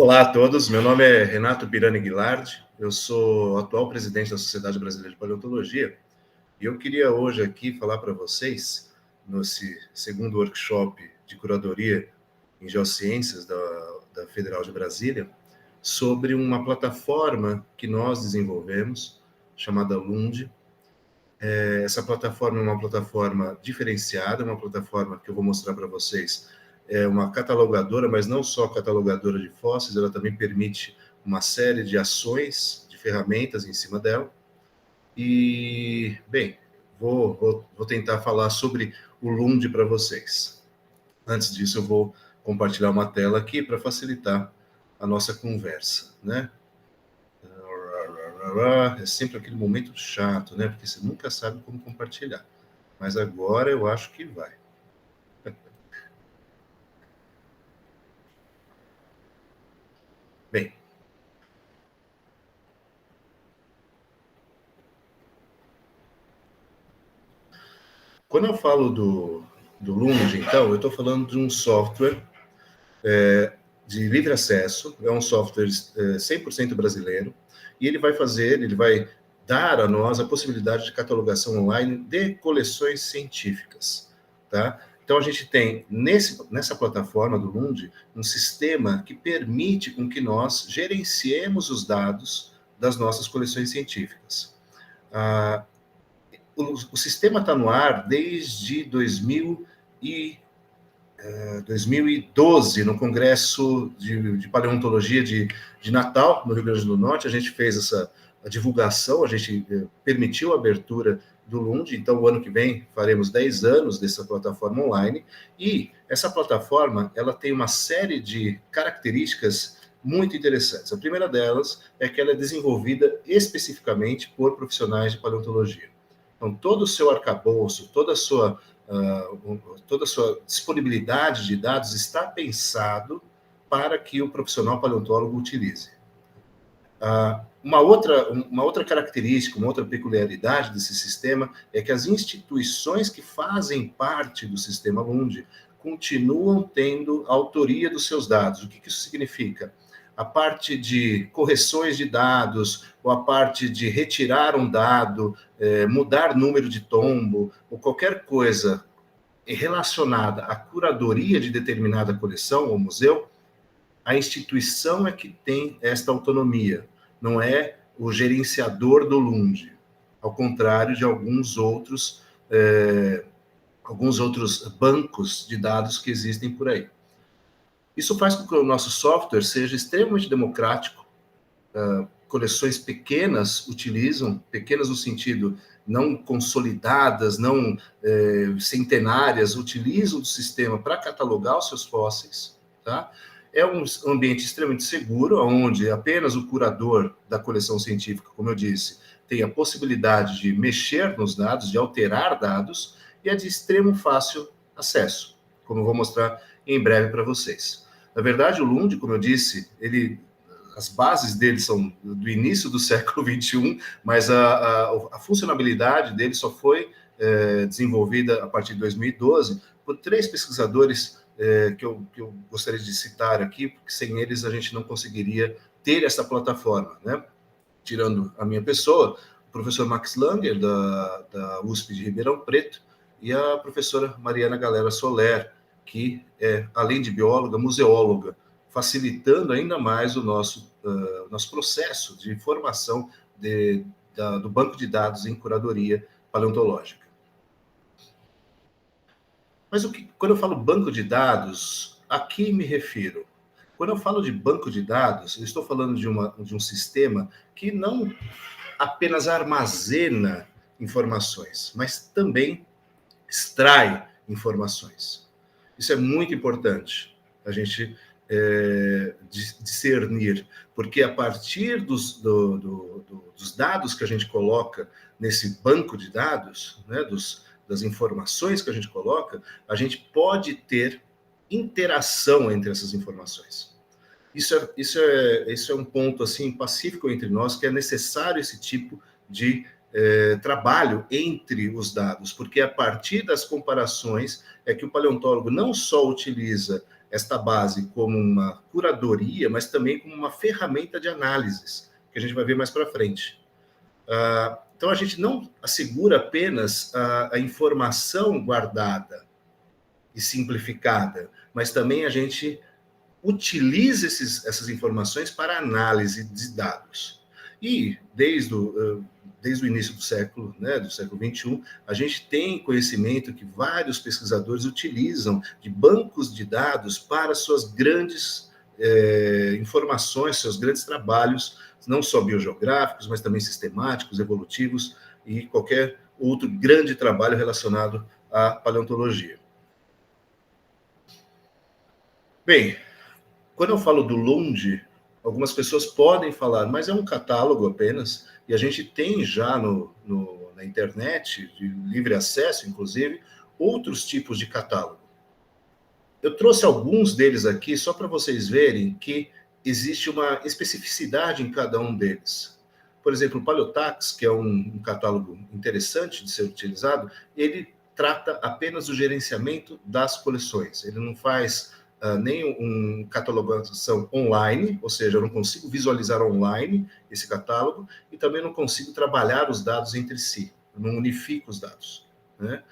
Olá a todos, meu nome é Renato Birani Guilardi, eu sou atual presidente da Sociedade Brasileira de Paleontologia e eu queria hoje aqui falar para vocês, nesse segundo workshop de curadoria em geociências da Federal de Brasília, sobre uma plataforma que nós desenvolvemos, chamada Lund. Essa plataforma é uma plataforma diferenciada, uma plataforma que eu vou mostrar para vocês. É uma catalogadora, mas não só catalogadora de fósseis, ela também permite uma série de ações, de ferramentas em cima dela. E, bem, vou tentar falar sobre o Lund para vocês. Antes disso, eu vou compartilhar uma tela aqui para facilitar a nossa conversa, né? É sempre aquele momento chato, né? Porque você nunca sabe como compartilhar. Mas agora eu acho que vai. Bem, quando eu falo do Lund, então, eu estou falando de um software de livre acesso, é um software 100% brasileiro, e ele vai dar a nós a possibilidade de catalogação online de coleções científicas, tá? Então, a gente tem, nessa plataforma do Lund, um sistema que permite com que nós gerenciemos os dados das nossas coleções científicas. O sistema está no ar desde 2012, no Congresso de Paleontologia de Natal, no Rio Grande do Norte. A gente fez a divulgação, a gente permitiu a abertura do Lund. Então, o ano que vem, faremos 10 anos dessa plataforma online. E essa plataforma, ela tem uma série de características muito interessantes. A primeira delas é que ela é desenvolvida especificamente por profissionais de paleontologia. Então, todo o seu arcabouço, toda a sua disponibilidade de dados está pensado para que o profissional paleontólogo utilize. Uma outra característica, uma outra peculiaridade desse sistema é que as instituições que fazem parte do sistema Lund continuam tendo a autoria dos seus dados. O que isso significa? A parte de correções de dados, ou a parte de retirar um dado, mudar número de tombo, ou qualquer coisa relacionada à curadoria de determinada coleção ou museu, a instituição é que tem esta autonomia, não é o gerenciador do Lund, ao contrário de alguns outros bancos de dados que existem por aí. Isso faz com que o nosso software seja extremamente democrático. Coleções pequenas utilizam, pequenas no sentido não consolidadas, não centenárias, utilizam o sistema para catalogar os seus fósseis, tá? É um ambiente extremamente seguro, onde apenas o curador da coleção científica, como eu disse, tem a possibilidade de mexer nos dados, de alterar dados, e é de extremo fácil acesso, como eu vou mostrar em breve para vocês. Na verdade, o Lund, como eu disse, as bases dele são do início do século XXI, mas a funcionalidade dele só foi desenvolvida a partir de 2012 por 3 pesquisadores que eu gostaria de citar aqui, porque sem eles a gente não conseguiria ter essa plataforma, né? Tirando a minha pessoa, o professor Max Langer, da USP de Ribeirão Preto, e a professora Mariana Galera Soler, que é, além de bióloga, museóloga, facilitando ainda mais o nosso processo de formação do banco de dados em curadoria paleontológica. Mas quando eu falo banco de dados, a que me refiro? Quando eu falo de banco de dados, eu estou falando de um sistema que não apenas armazena informações, mas também extrai informações. Isso é muito importante a gente discernir, porque a partir dos dados que a gente coloca nesse banco de dados, né, das informações que a gente coloca, a gente pode ter interação entre essas informações. Isso é um ponto assim pacífico entre nós, que é necessário esse tipo de trabalho entre os dados, porque a partir das comparações é que o paleontólogo não só utiliza esta base como uma curadoria, mas também como uma ferramenta de análises, que a gente vai ver mais para frente. Então, a gente não assegura apenas a informação guardada e simplificada, mas também a gente utiliza essas informações para análise de dados. E desde o início do século XXI, a gente tem conhecimento que vários pesquisadores utilizam de bancos de dados para suas grandes informações, seus grandes trabalhos, não só biogeográficos, mas também sistemáticos, evolutivos e qualquer outro grande trabalho relacionado à paleontologia. Bem, quando eu falo do Lund, algumas pessoas podem falar, mas é um catálogo apenas, e a gente tem já na internet, de livre acesso, inclusive, outros tipos de catálogo. Eu trouxe alguns deles aqui só para vocês verem que existe uma especificidade em cada um deles. Por exemplo, o Paleotax, que é um catálogo interessante de ser utilizado, ele trata apenas do gerenciamento das coleções. Ele não faz nem uma catalogação online, ou seja, eu não consigo visualizar online esse catálogo, e também não consigo trabalhar os dados entre si, eu não unifico os dados, né?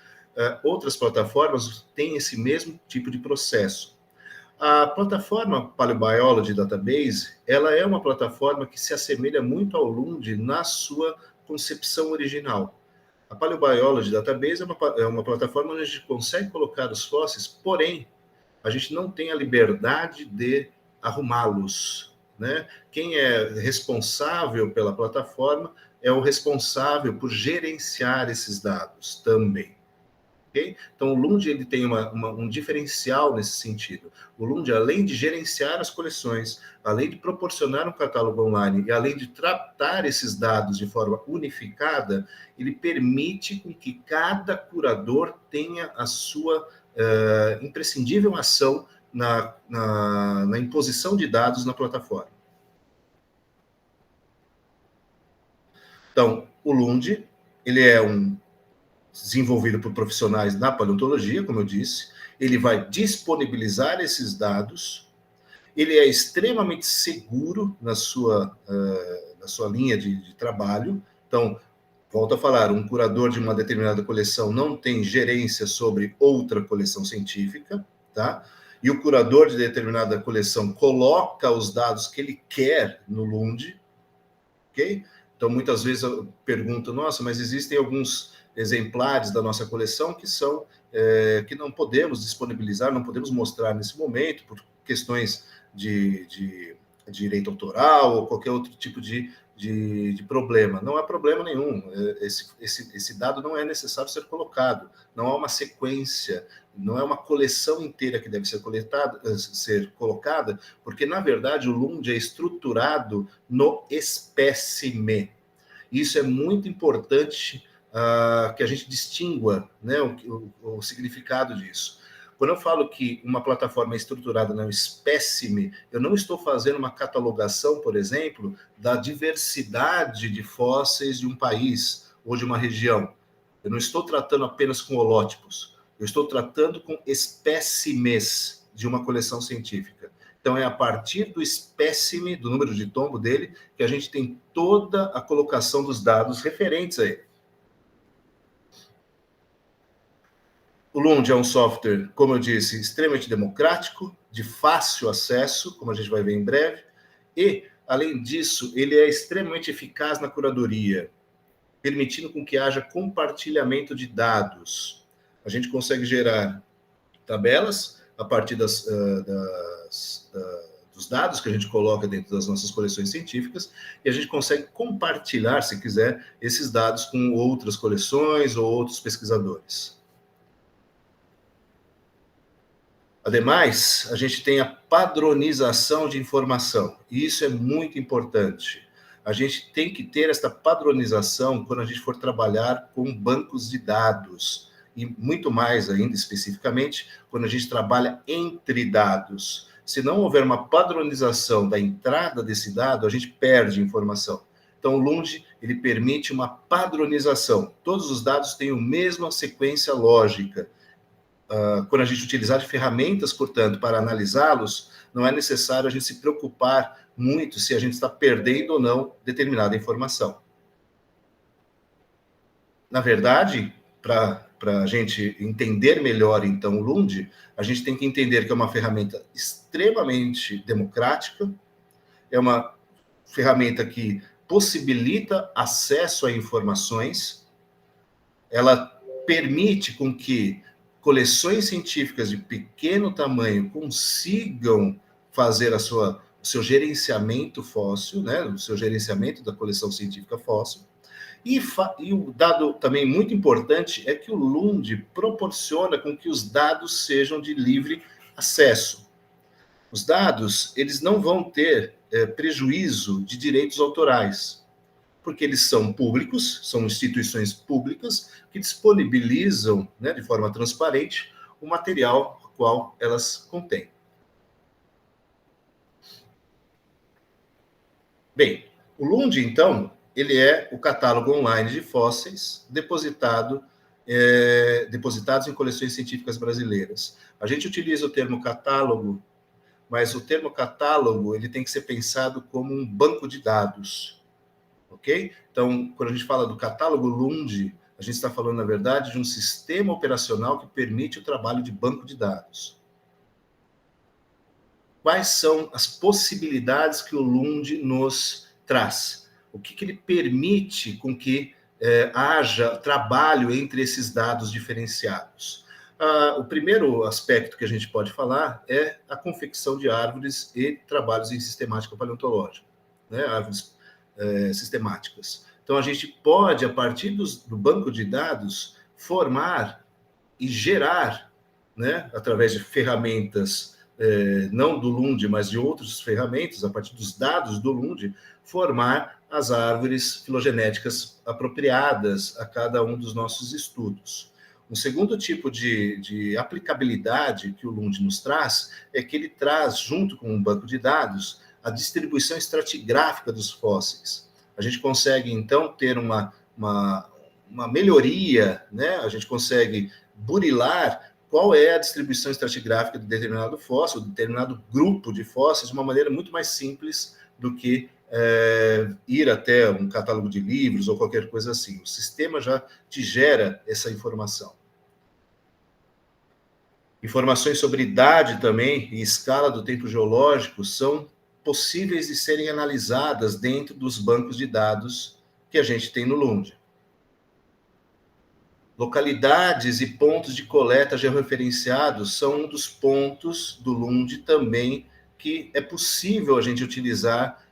Outras plataformas têm esse mesmo tipo de processo. A plataforma Paleobiology Database, ela é uma plataforma que se assemelha muito ao Lund na sua concepção original. A Paleobiology Database é uma plataforma onde a gente consegue colocar os fósseis, porém, a gente não tem a liberdade de arrumá-los, né? Quem é responsável pela plataforma é o responsável por gerenciar esses dados também. Okay? Então, o Lund ele tem um diferencial nesse sentido. O Lund, além de gerenciar as coleções, além de proporcionar um catálogo online e além de tratar esses dados de forma unificada, ele permite com que cada curador tenha a sua imprescindível ação na imposição de dados na plataforma. Então, o Lund, ele é desenvolvido por profissionais da paleontologia, como eu disse, ele vai disponibilizar esses dados, ele é extremamente seguro na sua linha de trabalho. Então, volto a falar, um curador de uma determinada coleção não tem gerência sobre outra coleção científica, tá? E o curador de determinada coleção coloca os dados que ele quer no Lund, ok? Então, muitas vezes eu pergunto, nossa, mas existem alguns exemplares da nossa coleção que são que não podemos disponibilizar, não podemos mostrar nesse momento, por questões de direito autoral ou qualquer outro tipo de problema. Não há problema nenhum. Esse dado não é necessário ser colocado. Não há uma sequência, não é uma coleção inteira que deve ser colocada, porque, na verdade, o Lund é estruturado no espécime. Isso é muito importante que a gente distingua, né, o significado disso. Quando eu falo que uma plataforma é estruturada no espécime, eu não estou fazendo uma catalogação, por exemplo, da diversidade de fósseis de um país ou de uma região. Eu não estou tratando apenas com holótipos, eu estou tratando com espécimes de uma coleção científica. Então, é a partir do espécime, do número de tombo dele, que a gente tem toda a colocação dos dados referentes a ele. O Lund é um software, como eu disse, extremamente democrático, de fácil acesso, como a gente vai ver em breve, e, além disso, ele é extremamente eficaz na curadoria, permitindo com que haja compartilhamento de dados. A gente consegue gerar tabelas a partir dos dados que a gente coloca dentro das nossas coleções científicas, e a gente consegue compartilhar, se quiser, esses dados com outras coleções ou outros pesquisadores. Ademais, a gente tem a padronização de informação, e isso é muito importante. A gente tem que ter esta padronização quando a gente for trabalhar com bancos de dados, e muito mais ainda, especificamente, quando a gente trabalha entre dados. Se não houver uma padronização da entrada desse dado, a gente perde informação. Então, o Lund, ele permite uma padronização. Todos os dados têm a mesma sequência lógica. Quando a gente utilizar de ferramentas, portanto, para analisá-los, não é necessário a gente se preocupar muito se a gente está perdendo ou não determinada informação. Na verdade, para a gente entender melhor, então, o Lund, a gente tem que entender que é uma ferramenta extremamente democrática, é uma ferramenta que possibilita acesso a informações, ela permite com que coleções científicas de pequeno tamanho consigam fazer o seu gerenciamento fóssil, né, o seu gerenciamento da coleção científica fóssil. E o dado também muito importante é que o Lund proporciona com que os dados sejam de livre acesso. Os dados, eles não vão ter prejuízo de direitos autorais, porque eles são públicos, são instituições públicas que disponibilizam, né, de forma transparente o material ao qual elas contêm. Bem, o Lund, então, ele é o catálogo online de fósseis depositados em coleções científicas brasileiras. A gente utiliza o termo catálogo, mas o termo catálogo ele tem que ser pensado como um banco de dados, ok? Então, quando a gente fala do catálogo Lund, a gente está falando, na verdade, de um sistema operacional que permite o trabalho de banco de dados. Quais são as possibilidades que o Lund nos traz? O que ele permite com que haja trabalho entre esses dados diferenciados? O primeiro aspecto que a gente pode falar é a confecção de árvores e trabalhos em sistemática paleontológica, né? Árvores sistemáticas. Então, a gente pode, a partir do banco de dados, formar e gerar, né, através de ferramentas, não do Lund, mas de outras ferramentas, a partir dos dados do Lund, formar as árvores filogenéticas apropriadas a cada um dos nossos estudos. Um segundo tipo de aplicabilidade que o Lund nos traz é que ele traz, junto com um banco de dados, a distribuição estratigráfica dos fósseis. A gente consegue, então, ter uma melhoria, né? A gente consegue burilar qual é a distribuição estratigráfica de determinado fóssil, de determinado grupo de fósseis, de uma maneira muito mais simples do que ir até um catálogo de livros ou qualquer coisa assim. O sistema já te gera essa informação. Informações sobre idade também e escala do tempo geológico são possíveis de serem analisadas dentro dos bancos de dados que a gente tem no Lund. Localidades e pontos de coleta georreferenciados são um dos pontos do Lund também que é possível a gente utilizar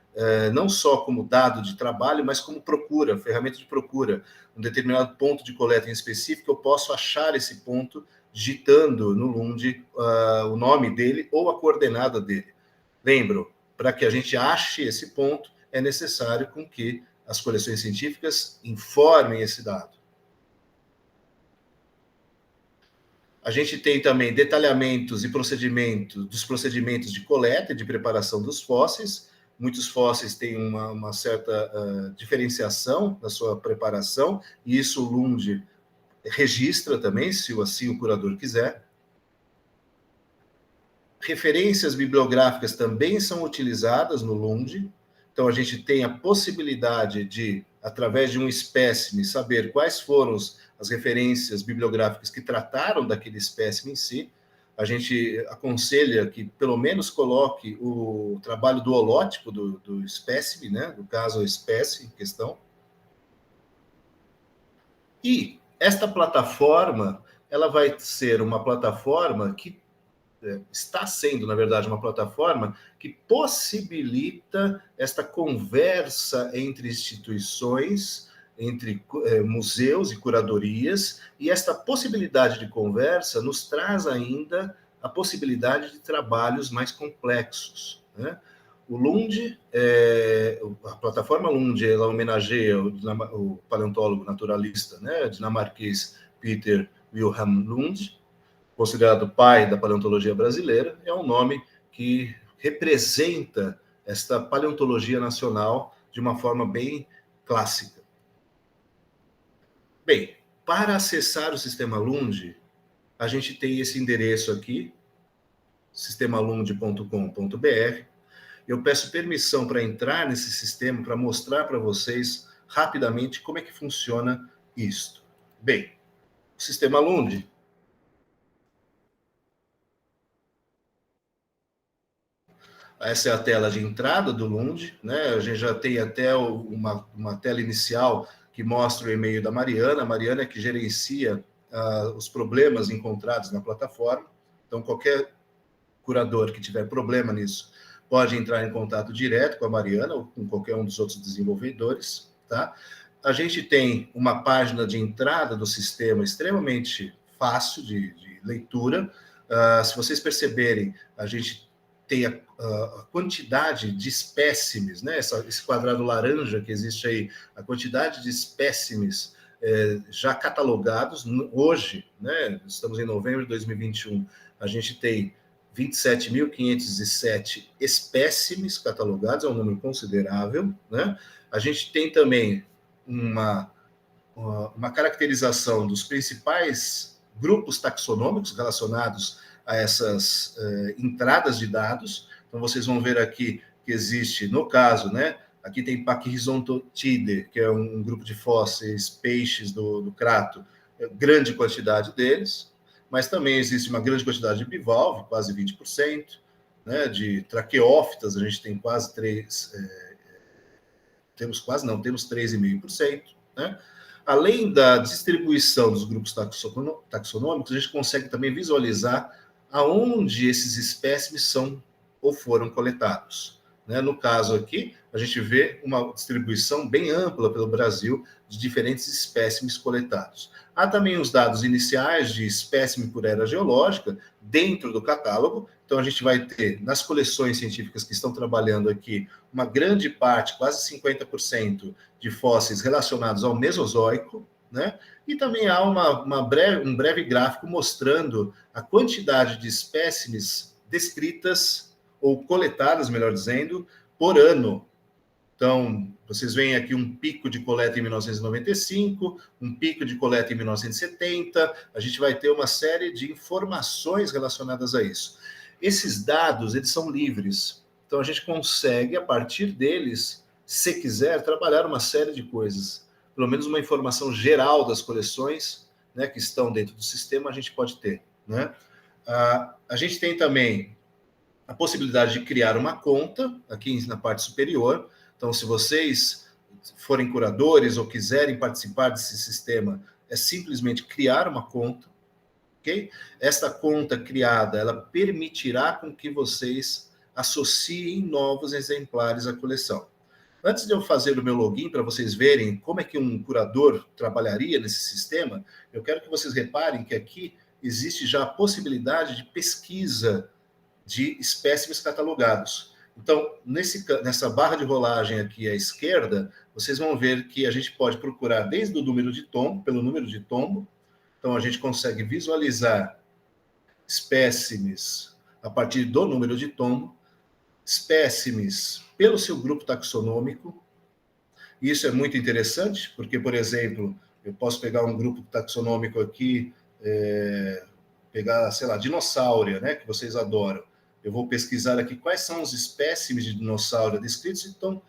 não só como dado de trabalho, mas como procura, ferramenta de procura. Um determinado ponto de coleta em específico, eu posso achar esse ponto digitando no Lund o nome dele ou a coordenada dele. Lembro, para que a gente ache esse ponto, é necessário com que as coleções científicas informem esse dado. A gente tem também detalhamentos e dos procedimentos de coleta e de preparação dos fósseis. Muitos fósseis têm uma certa diferenciação na sua preparação, e isso o Lund registra também, se assim o curador quiser. Referências bibliográficas também são utilizadas no Lund. Então, a gente tem a possibilidade de, através de um espécime, saber quais foram as referências bibliográficas que trataram daquele espécime em si. A gente aconselha que, pelo menos, coloque o trabalho do holótipo do espécime, né? No caso, a espécie em questão. E esta plataforma, ela vai ser uma plataforma que está sendo, na verdade, uma plataforma que possibilita esta conversa entre instituições, entre museus e curadorias, e esta possibilidade de conversa nos traz ainda a possibilidade de trabalhos mais complexos, né? O Lund, a plataforma Lund, ela homenageia o paleontólogo naturalista, né, dinamarquês Peter Wilhelm Lund, considerado pai da paleontologia brasileira. É um nome que representa esta paleontologia nacional de uma forma bem clássica. Bem, para acessar o sistema Lund, a gente tem esse endereço aqui, sistemalund.com.br. Eu peço permissão para entrar nesse sistema, para mostrar para vocês rapidamente como é que funciona isto. Bem, o sistema Lund, essa é a tela de entrada do Lund, né? A gente já tem até uma tela inicial que mostra o e-mail da Mariana. A Mariana é que gerencia os problemas encontrados na plataforma. Então, qualquer curador que tiver problema nisso pode entrar em contato direto com a Mariana ou com qualquer um dos outros desenvolvedores, tá? A gente tem uma página de entrada do sistema extremamente fácil de leitura. Se vocês perceberem, a gente tem a quantidade de espécimes, né? Esse quadrado laranja que existe aí, a quantidade de espécimes já catalogados hoje, né? Estamos em novembro de 2021, a gente tem 27.507 espécimes catalogados, é um número considerável, né? A gente tem também uma caracterização dos principais grupos taxonômicos relacionados a essas entradas de dados. Então, vocês vão ver aqui que existe, no caso, né? Aqui tem Pachyrhizontidae, que é um grupo de fósseis, peixes do Crato, grande quantidade deles, mas também existe uma grande quantidade de bivalve, quase 20%, né? De traqueófitas, a gente tem quase 3%, temos 3,5%, né? Além da distribuição dos grupos taxonômicos, a gente consegue também visualizar aonde esses espécimes são ou foram coletados, né? No caso aqui, a gente vê uma distribuição bem ampla pelo Brasil de diferentes espécimes coletados. Há também os dados iniciais de espécime por era geológica dentro do catálogo. Então, a gente vai ter, nas coleções científicas que estão trabalhando aqui, uma grande parte, quase 50%, de fósseis relacionados ao Mesozoico, né? E também há um breve gráfico mostrando a quantidade de espécimes descritas, ou coletadas, melhor dizendo, por ano. Então, vocês veem aqui um pico de coleta em 1995, um pico de coleta em 1970, a gente vai ter uma série de informações relacionadas a isso. Esses dados, eles são livres, então a gente consegue, a partir deles, se quiser, trabalhar uma série de coisas. Pelo menos uma informação geral das coleções, né, que estão dentro do sistema, a gente pode ter, né? A gente tem também a possibilidade de criar uma conta, aqui na parte superior. Então, se vocês forem curadores ou quiserem participar desse sistema, é simplesmente criar uma conta, ok? Esta conta criada, ela permitirá com que vocês associem novos exemplares à coleção. Antes de eu fazer o meu login, para vocês verem como é que um curador trabalharia nesse sistema, eu quero que vocês reparem que aqui existe já a possibilidade de pesquisa de espécimes catalogados. Então, nessa barra de rolagem aqui à esquerda, vocês vão ver que a gente pode procurar desde o número de tombo, pelo número de tombo. Então, a gente consegue visualizar espécimes a partir do número de tombo, espécimes pelo seu grupo taxonômico. Isso é muito interessante, porque, por exemplo, eu posso pegar um grupo taxonômico aqui, pegar, sei lá, dinossauro, né, que vocês adoram. Eu vou pesquisar aqui quais são os espécimes de dinossauro descritos, então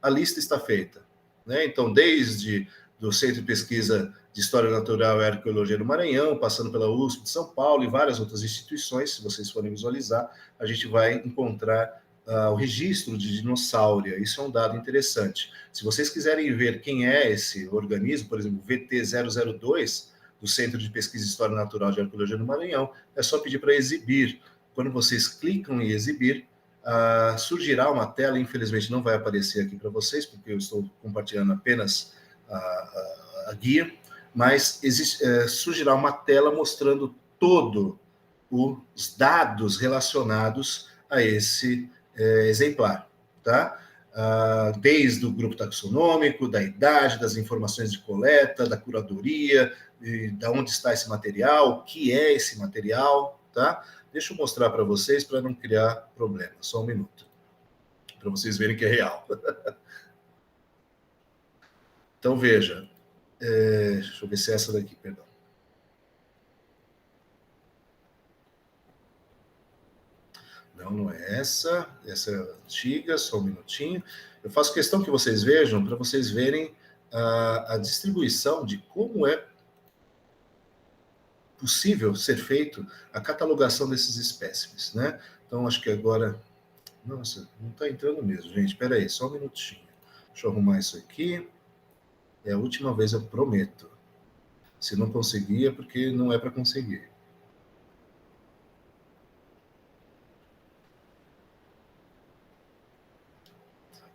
a lista está feita, né? Então, desde do Centro de Pesquisa de História Natural e Arqueologia do Maranhão, passando pela USP de São Paulo e várias outras instituições, se vocês forem visualizar, a gente vai encontrar o registro de dinossauria. Isso é um dado interessante. Se vocês quiserem ver quem é esse organismo, por exemplo, VT002, do Centro de Pesquisa de História Natural de Arqueologia do Maranhão, é só pedir para exibir. Quando vocês clicam em exibir, surgirá uma tela, infelizmente não vai aparecer aqui para vocês, porque eu estou compartilhando apenas a guia, mas surgirá uma tela mostrando todos os dados relacionados a esse exemplar, tá? Desde o grupo taxonômico, da idade, das informações de coleta, da curadoria, de onde está esse material, o que é esse material, tá? Deixa eu mostrar para vocês, para não criar problema. Só um minuto, para vocês verem que é real. Então, veja, deixa eu ver se é essa daqui, perdão. Não é essa. Essa é antiga, só um minutinho. Eu faço questão que vocês vejam, para vocês verem a distribuição de como é possível ser feito a catalogação desses espécimes, né? Então, acho que agora... Nossa, não está entrando mesmo, gente. Espera aí, só um minutinho. Deixa eu arrumar isso aqui. É a última vez, eu prometo. Se não conseguir, é porque não é para conseguir.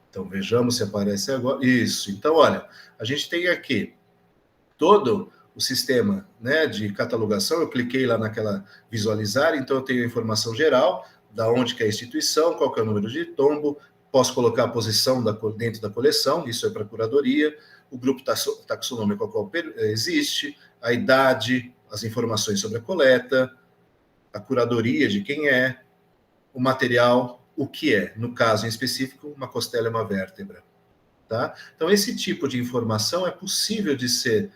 Então, vejamos se aparece agora. Isso. Então, olha, a gente tem aqui todo o sistema, né, de catalogação. Eu cliquei lá naquela visualizar, então eu tenho a informação geral, da onde que é a instituição, qual que é o número de tombo, posso colocar a posição dentro da coleção, isso é para a curadoria, o grupo taxonômico ao qual existe, a idade, as informações sobre a coleta, a curadoria de quem é, o material, o que é, no caso em específico, uma costela é uma vértebra. Tá? Então, esse tipo de informação é possível de ser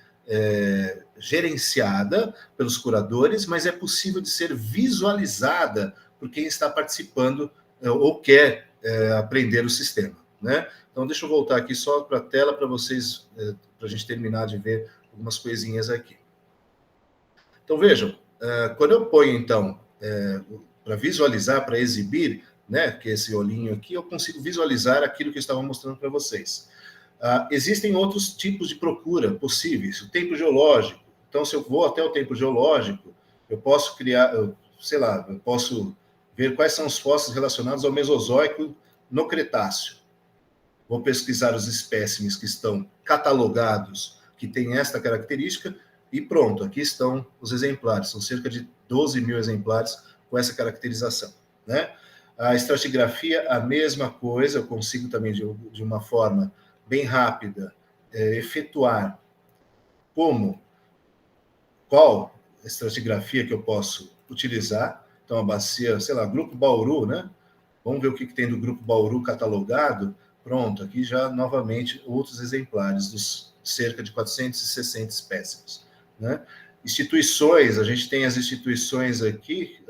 gerenciada pelos curadores, mas é possível de ser visualizada por quem está participando ou quer aprender o sistema. Né? Então, deixa eu voltar aqui só para a tela para vocês, para a gente terminar de ver algumas coisinhas aqui. Então, vejam, quando eu ponho, então, para visualizar, para exibir, né, que é esse olhinho aqui, eu consigo visualizar aquilo que eu estava mostrando para vocês. Existem outros tipos de procura possíveis, o tempo geológico. Então, se eu vou até o tempo geológico, eu posso criar, sei lá, eu posso ver quais são os fósseis relacionados ao Mesozoico no Cretáceo. Vou pesquisar os espécimes que estão catalogados, que têm esta característica, e pronto, aqui estão os exemplares. São cerca de 12 mil exemplares com essa caracterização, né? A estratigrafia, a mesma coisa, eu consigo também, de uma forma bem rápida, efetuar qual estratigrafia que eu posso utilizar. Então, a bacia, sei lá, Grupo Bauru, né? Vamos ver o que tem do Grupo Bauru catalogado. Pronto, aqui já, novamente, outros exemplares dos cerca de 460 espécimes, né? Instituições, a gente tem as instituições aqui,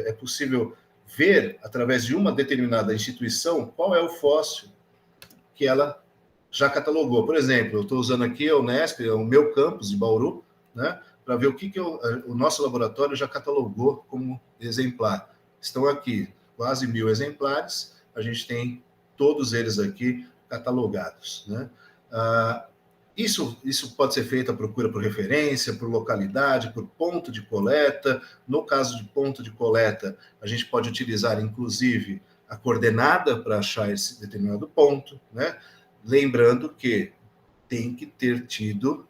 é possível ver, através de uma determinada instituição, qual é o fóssil que ela já catalogou. Por exemplo, eu estou usando aqui a Unesp, o meu campus de Bauru, né, para ver o que o nosso laboratório já catalogou como exemplar. Estão aqui quase 1000 exemplares, a gente tem todos eles aqui catalogados, né? Isso pode ser feito a procura por referência, por localidade, por ponto de coleta. No caso de ponto de coleta, a gente pode utilizar, inclusive, a coordenada para achar esse determinado ponto, né? Lembrando que tem que ter tido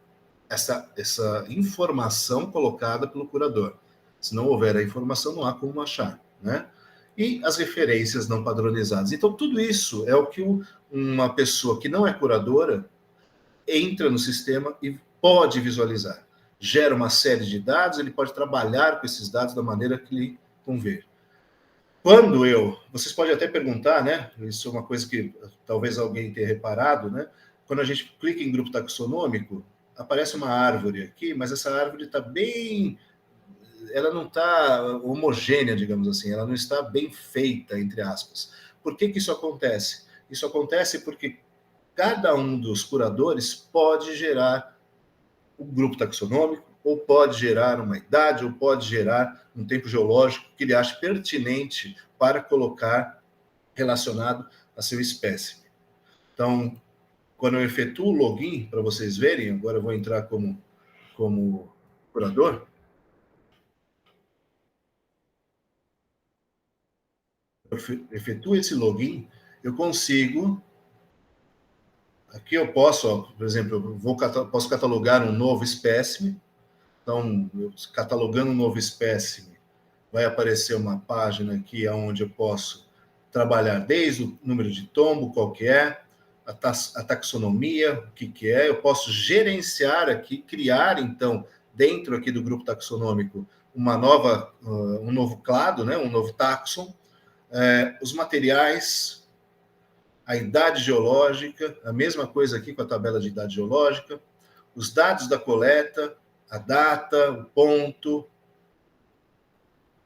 essa informação colocada pelo curador. Se não houver a informação, não há como achar, né? E as referências não padronizadas. Então, tudo isso é o que uma pessoa que não é curadora entra no sistema e pode visualizar. Gera uma série de dados, ele pode trabalhar com esses dados da maneira que lhe convém. Vocês podem até perguntar, né? Isso é uma coisa que talvez alguém tenha reparado, né? Quando a gente clica em grupo taxonômico, aparece uma árvore aqui, mas essa árvore está ela não está homogênea, digamos assim, ela não está bem feita, entre aspas. Por que isso acontece? Isso acontece porque cada um dos curadores pode gerar um grupo taxonômico, ou pode gerar uma idade, ou pode gerar um tempo geológico que ele ache pertinente para colocar relacionado a seu espécime. Então, quando eu efetuo o login, para vocês verem, agora eu vou entrar como curador. Eu efetuo esse login, eu consigo... Aqui eu posso, por exemplo, posso catalogar um novo espécime. Então, catalogando um novo espécime, vai aparecer uma página aqui onde eu posso trabalhar desde o número de tombo, qual que é, a taxonomia, o que é. Eu posso gerenciar aqui, criar, então, dentro aqui do grupo taxonômico, um novo clado, né, um novo taxon, os materiais, a idade geológica, a mesma coisa aqui com a tabela de idade geológica, os dados da coleta, a data, o ponto,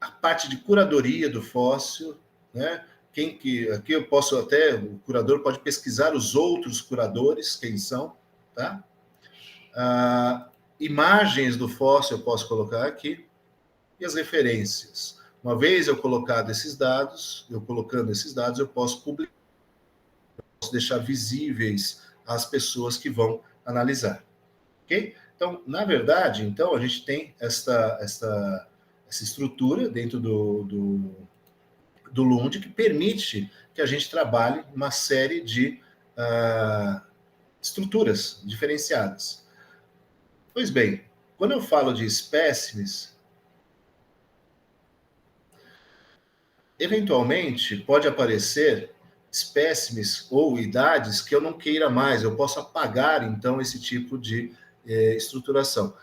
a parte de curadoria do fóssil, né? Aqui eu posso até, o curador pode pesquisar os outros curadores, quem são, tá? Imagens do fóssil eu posso colocar aqui, e as referências. Uma vez eu colocando esses dados, eu posso publicar, posso deixar visíveis às pessoas que vão analisar. Ok? Então, na verdade, então, a gente tem essa estrutura dentro do Lund que permite que a gente trabalhe uma série de estruturas diferenciadas. Pois bem, quando eu falo de espécimes, eventualmente pode aparecer espécimes ou idades que eu não queira mais, eu posso apagar então esse tipo de estruturação.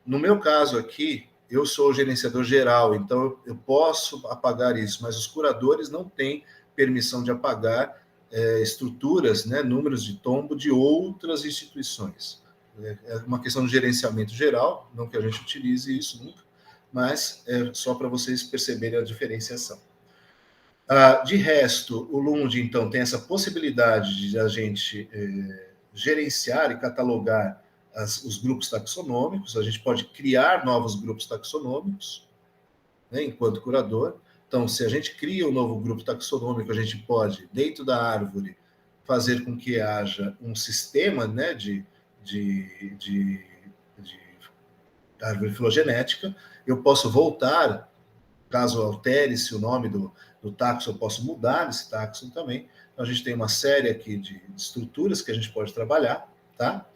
No meu caso aqui, eu sou o gerenciador geral, então eu posso apagar isso, mas os curadores não têm permissão de apagar estruturas, né, números de tombo de outras instituições. É uma questão de gerenciamento geral, não que a gente utilize isso nunca, mas é só para vocês perceberem a diferenciação. De resto, o Lund, então, tem essa possibilidade de a gente gerenciar e catalogar os grupos taxonômicos, a gente pode criar novos grupos taxonômicos, né, enquanto curador. Então, se a gente cria um novo grupo taxonômico, a gente pode, dentro da árvore, fazer com que haja um sistema, né, de árvore filogenética. Eu posso voltar, caso altere-se o nome do taxon, eu posso mudar esse taxon também. Então, a gente tem uma série aqui de estruturas que a gente pode trabalhar, tá?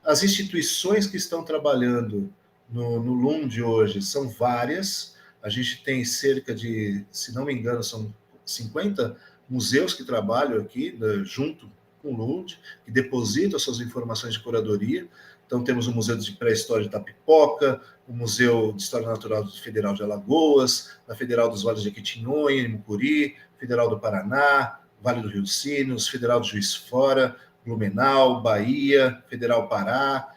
As instituições que estão trabalhando no Lund hoje são várias. A gente tem cerca de, se não me engano, são 50 museus que trabalham aqui, né, junto com o Lund, que depositam suas informações de curadoria. Então, temos o Museu de Pré-História de Itapipoca, o Museu de História Natural Federal de Alagoas, a Federal dos Vales de Jequitinhonha, em Mucuri, Federal do Paraná, Vale do Rio dos Sinos, Federal de Juiz de Fora, Blumenau, Bahia, Federal Pará,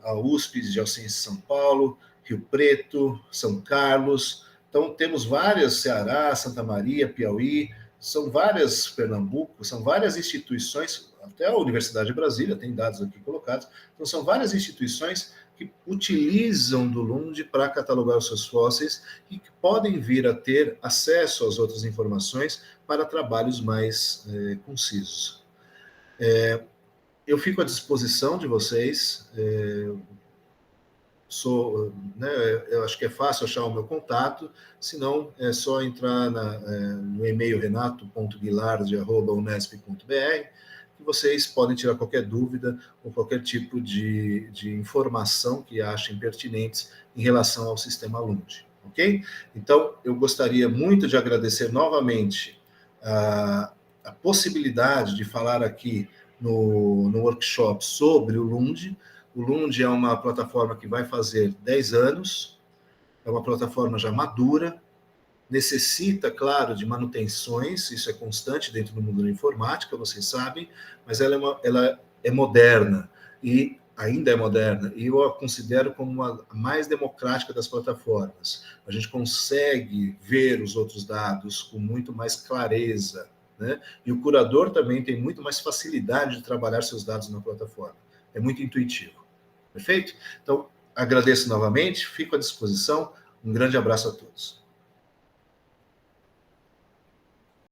a USP de Alciência São Paulo, Rio Preto, São Carlos. Então, temos várias, Ceará, Santa Maria, Piauí, são várias, Pernambuco, são várias instituições, até a Universidade de Brasília tem dados aqui colocados, então são várias instituições que utilizam do Lund para catalogar os seus fósseis e que podem vir a ter acesso às outras informações para trabalhos mais concisos. Eu fico à disposição de vocês, eu acho que é fácil achar o meu contato, se não, é só entrar no e-mail renato.guilardi@unesp.br, que vocês podem tirar qualquer dúvida ou qualquer tipo de informação que achem pertinentes em relação ao sistema Lund, ok? Então, eu gostaria muito de agradecer novamente a possibilidade de falar aqui no workshop sobre o Lund. O Lund é uma plataforma que vai fazer 10 anos, é uma plataforma já madura, necessita, claro, de manutenções, isso é constante dentro do mundo da informática, vocês sabem, mas ela é moderna, e ainda é moderna, e eu a considero como a mais democrática das plataformas. A gente consegue ver os outros dados com muito mais clareza, né? E o curador também tem muito mais facilidade de trabalhar seus dados na plataforma. É muito intuitivo. Perfeito? Então, agradeço novamente, fico à disposição. Um grande abraço a todos.